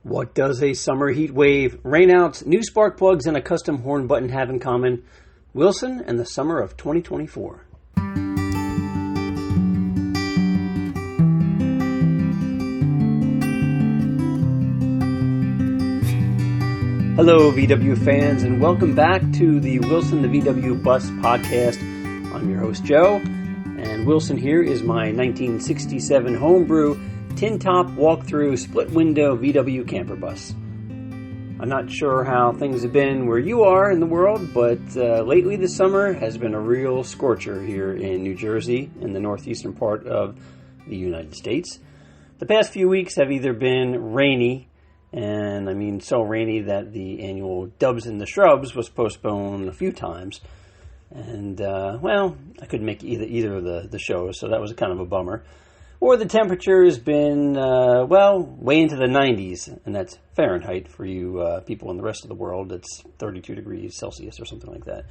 What does a summer heat wave, rainouts, new spark plugs, and a custom horn button have in common? Wilson and the summer of 2024. Hello, VW fans, and welcome back to the Wilson the VW Bus podcast. I'm your host, Joe, and Wilson here is my 1967 homebrew tin-top walk-through split-window VW camper bus. I'm not sure how things have been where you are in the world, but lately this summer has been a real scorcher here in New Jersey, in the northeastern part of the United States. The past few weeks have either been rainy, and I mean so rainy that the annual Dubs in the Shrubs was postponed a few times. And, I couldn't make either of the shows, so that was kind of a bummer. Or the temperature has been, way into the 90s, and that's Fahrenheit for you people in the rest of the world. It's 32 degrees Celsius or something like that.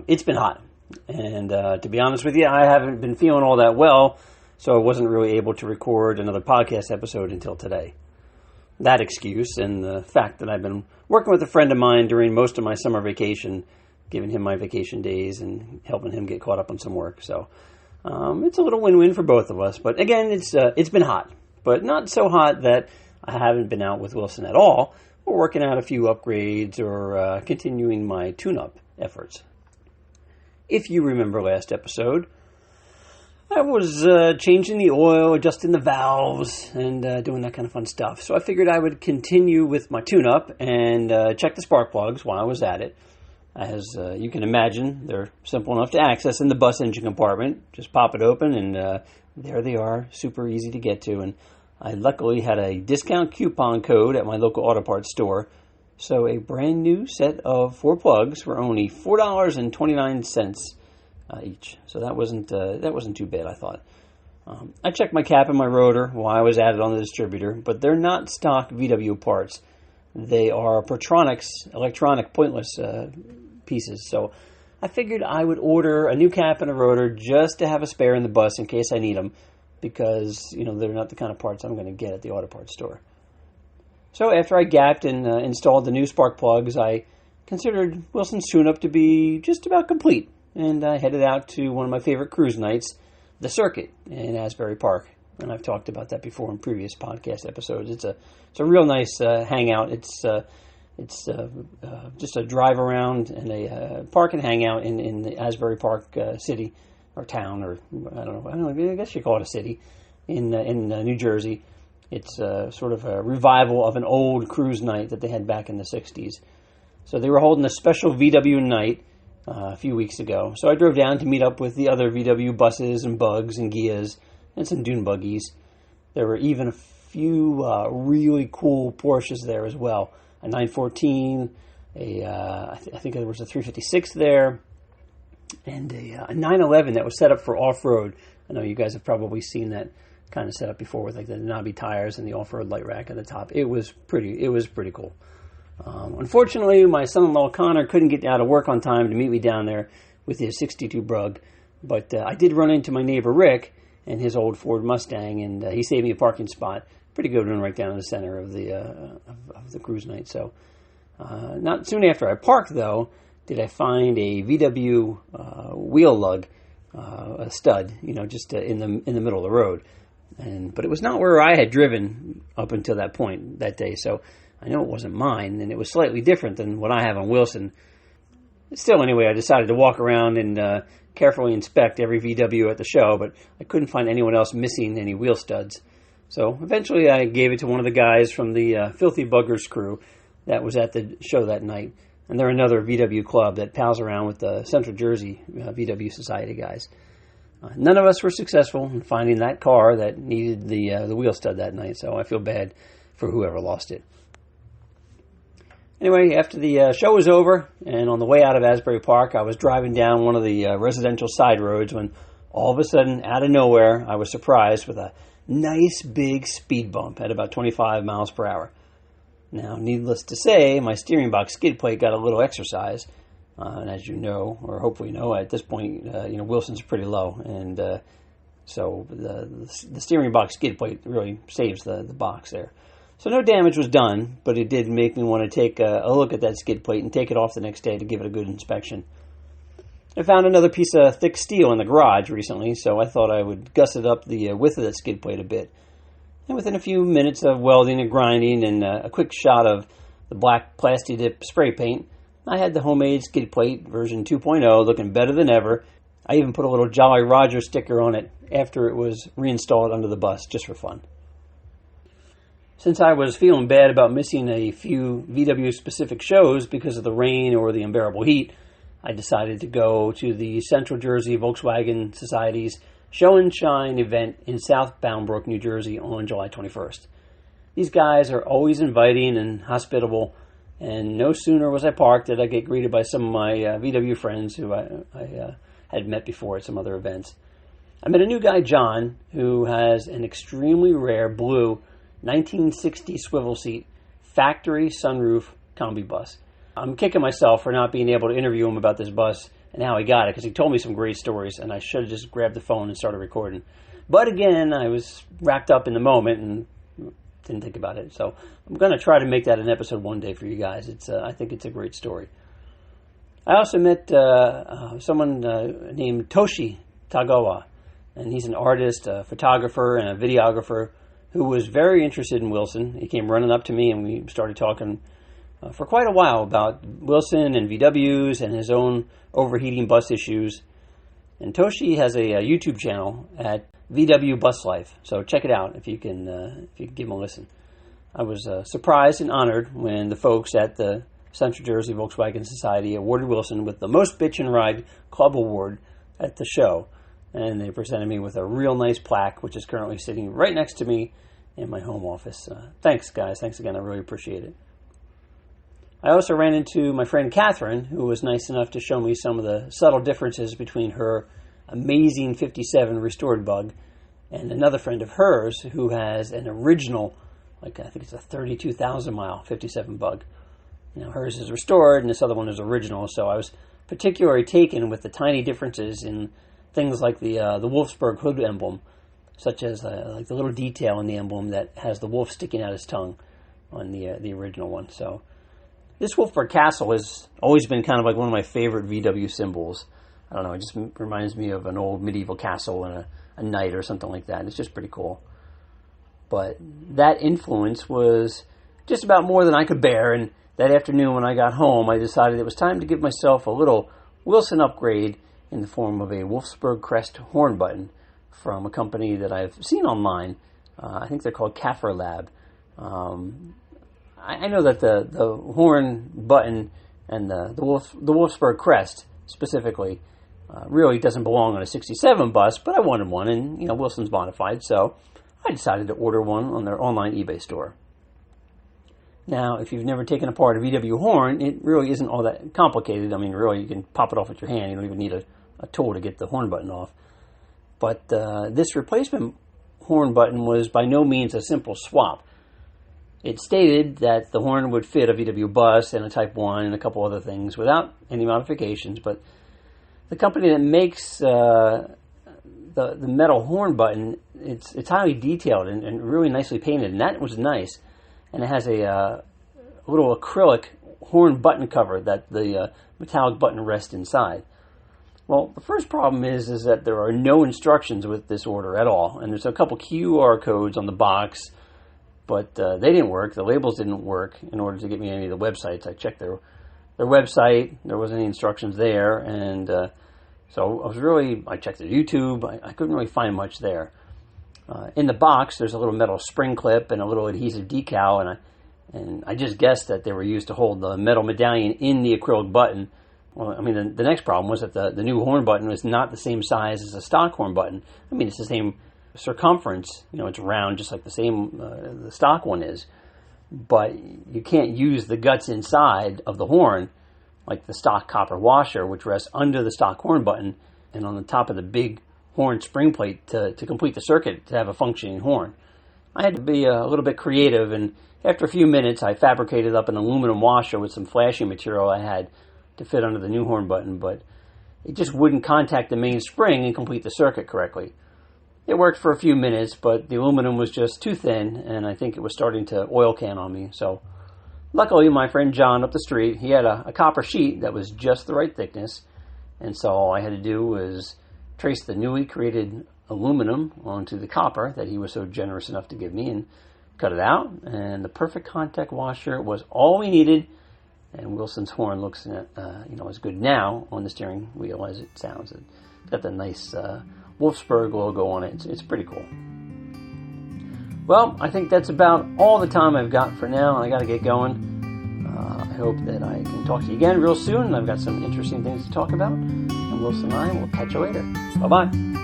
It's been hot, and to be honest with you, I haven't been feeling all that well, so I wasn't really able to record another podcast episode until today. That excuse and the fact that I've been working with a friend of mine during most of my summer vacation, giving him my vacation days and helping him get caught up on some work, so it's a little win-win for both of us. But again, it's been hot, but not so hot that I haven't been out with Wilson at all. We're working out a few upgrades or continuing my tune-up efforts. If you remember last episode, I was changing the oil, adjusting the valves, and doing that kind of fun stuff. So I figured I would continue with my tune-up and check the spark plugs while I was at it. As you can imagine, they're simple enough to access in the bus engine compartment. Just pop it open, and there they are, super easy to get to. And I luckily had a discount coupon code at my local auto parts store, so a brand new set of 4 plugs were only $4.29 each. So that wasn't too bad, I thought. I checked my cap and my rotor while I was at it on the distributor, but they're not stock VW parts. They are Protronics electronic pointless pieces. So I figured I would order a new cap and a rotor just to have a spare in the bus in case I need them, because they're not the kind of parts I'm going to get at the auto parts store. So after I gapped and installed the new spark plugs, I considered Wilson's tune-up to be just about complete, and I headed out to one of my favorite cruise nights, the Circuit in Asbury Park. And I've talked about that before in previous podcast episodes. It's a real nice hangout. It's just a drive around and a park and hangout in the Asbury Park city or town, or I don't know. I guess you call it a city in New Jersey. It's sort of a revival of an old cruise night that they had back in the 60s. So they were holding a special VW night a few weeks ago. So I drove down to meet up with the other VW buses and bugs and Gias and some dune buggies. There were even a few really cool Porsches there as well. A 914, I think there was a 356 there, and a 911 that was set up for off-road. I know you guys have probably seen that kind of setup before with like the knobby tires and the off-road light rack at the top. It was pretty cool. Unfortunately, my son-in-law Connor couldn't get out of work on time to meet me down there with his 62 Brug, but I did run into my neighbor Rick and his old Ford Mustang, and he saved me a parking spot. Pretty good one right down in the center of the cruise night. So, not soon after I parked, though, did I find a VW wheel lug, a stud, just in the middle of the road. But it was not where I had driven up until that point that day. So I know it wasn't mine, and it was slightly different than what I have on Wilson. Still, anyway, I decided to walk around and carefully inspect every VW at the show, but I couldn't find anyone else missing any wheel studs. So eventually I gave it to one of the guys from the Filthy Buggers crew that was at the show that night. And they're another VW club that pals around with the Central Jersey VW Society guys. None of us were successful in finding that car that needed the wheel stud that night, so I feel bad for whoever lost it. Anyway, after the show was over, and on the way out of Asbury Park, I was driving down one of the residential side roads when all of a sudden, out of nowhere, I was surprised with a nice big speed bump at about 25 miles per hour. Now, needless to say, my steering box skid plate got a little exercise. And as you know, or hopefully know, at this point, Wilson's pretty low. And so the steering box skid plate really saves the box there. So no damage was done, but it did make me want to take a look at that skid plate and take it off the next day to give it a good inspection. I found another piece of thick steel in the garage recently, so I thought I would gusset up the width of that skid plate a bit. And within a few minutes of welding and grinding and a quick shot of the black Plasti Dip spray paint, I had the homemade skid plate version 2.0 looking better than ever. I even put a little Jolly Roger sticker on it after it was reinstalled under the bus, just for fun. Since I was feeling bad about missing a few VW-specific shows because of the rain or the unbearable heat, I decided to go to the Central Jersey Volkswagen Society's Show and Shine event in South Bound Brook, New Jersey on July 21st. These guys are always inviting and hospitable, and no sooner was I parked did I get greeted by some of my VW friends who I had met before at some other events. I met a new guy, John, who has an extremely rare blue 1960 swivel seat factory sunroof combi bus. I'm kicking myself for not being able to interview him about this bus and how he got it, because he told me some great stories, and I should have just grabbed the phone and started recording. But again, I was wrapped up in the moment and didn't think about it. So I'm going to try to make that an episode one day for you guys. I think it's a great story. I also met someone named Toshi Tagawa, and he's an artist, a photographer, and a videographer who was very interested in Wilson. He came running up to me, and we started talking for quite a while about Wilson and VWs and his own overheating bus issues. And Toshi has a YouTube channel at VW Bus Life, so check it out if you can give him a listen. I was surprised and honored when the folks at the Central Jersey Volkswagen Society awarded Wilson with the Most Bitchin' Ride Club Award at the show, and they presented me with a real nice plaque, which is currently sitting right next to me in my home office. Thanks, guys. Thanks again. I really appreciate it. I also ran into my friend Catherine, who was nice enough to show me some of the subtle differences between her amazing 57 restored Bug and another friend of hers who has an original, I think it's a 32,000 mile 57 Bug. Now hers is restored and this other one is original, so I was particularly taken with the tiny differences in things like the Wolfsburg hood emblem, such as like the little detail in the emblem that has the wolf sticking out his tongue on the original one. So this Wolfsburg castle has always been kind of like one of my favorite VW symbols. I don't know, it just reminds me of an old medieval castle and a knight or something like that. It's just pretty cool. But that influence was just about more than I could bear, and that afternoon when I got home, I decided it was time to give myself a little Wilson upgrade in the form of a Wolfsburg crest horn button from a company that I've seen online. I think they're called Kaffer Lab. I know that the horn button and the Wolfsburg crest specifically really doesn't belong on a 67 bus, but I wanted one, and Wilson's modified, so I decided to order one on their online eBay store. Now, if you've never taken apart a VW horn, it really isn't all that complicated. I mean, really, you can pop it off with your hand. You don't even need a tool to get the horn button off. But this replacement horn button was by no means a simple swap. It stated that the horn would fit a VW bus and a Type 1 and a couple other things without any modifications, but the company that makes the metal horn button, it's highly detailed and really nicely painted, and that was nice. And it has a little acrylic horn button cover that the metallic button rests inside. Well, the first problem is that there are no instructions with this order at all, and there's a couple QR codes on the box, but they didn't work. The labels didn't work in order to get me any of the websites. I checked their website. There wasn't any instructions there, and so I checked their YouTube. I couldn't really find much there. In the box, there's a little metal spring clip and a little adhesive decal, and I just guessed that they were used to hold the metal medallion in the acrylic button. Well, I mean, the next problem was that the new horn button was not the same size as a stock horn button. I mean, it's the same circumference. It's round just like the stock one is. But you can't use the guts inside of the horn like the stock copper washer, which rests under the stock horn button and on the top of the big horn spring plate to complete the circuit to have a functioning horn. I had to be a little bit creative, and after a few minutes I fabricated up an aluminum washer with some flashing material I had to fit under the new horn button, but it just wouldn't contact the main spring and complete the circuit correctly. It worked for a few minutes, but the aluminum was just too thin, and I think it was starting to oil can on me. So luckily, my friend John up the street, he had a copper sheet that was just the right thickness, and so all I had to do was trace the newly created aluminum onto the copper that he was so generous enough to give me and cut it out, and the perfect contact washer was all we needed. And Wilson's horn looks as good now on the steering wheel as it sounds. It's got the nice Wolfsburg logo on it. It's pretty cool. Well, I think that's about all the time I've got for now. I got to get going. I hope that I can talk to you again real soon. I've got some interesting things to talk about. And Wilson and I will catch you later. Bye-bye.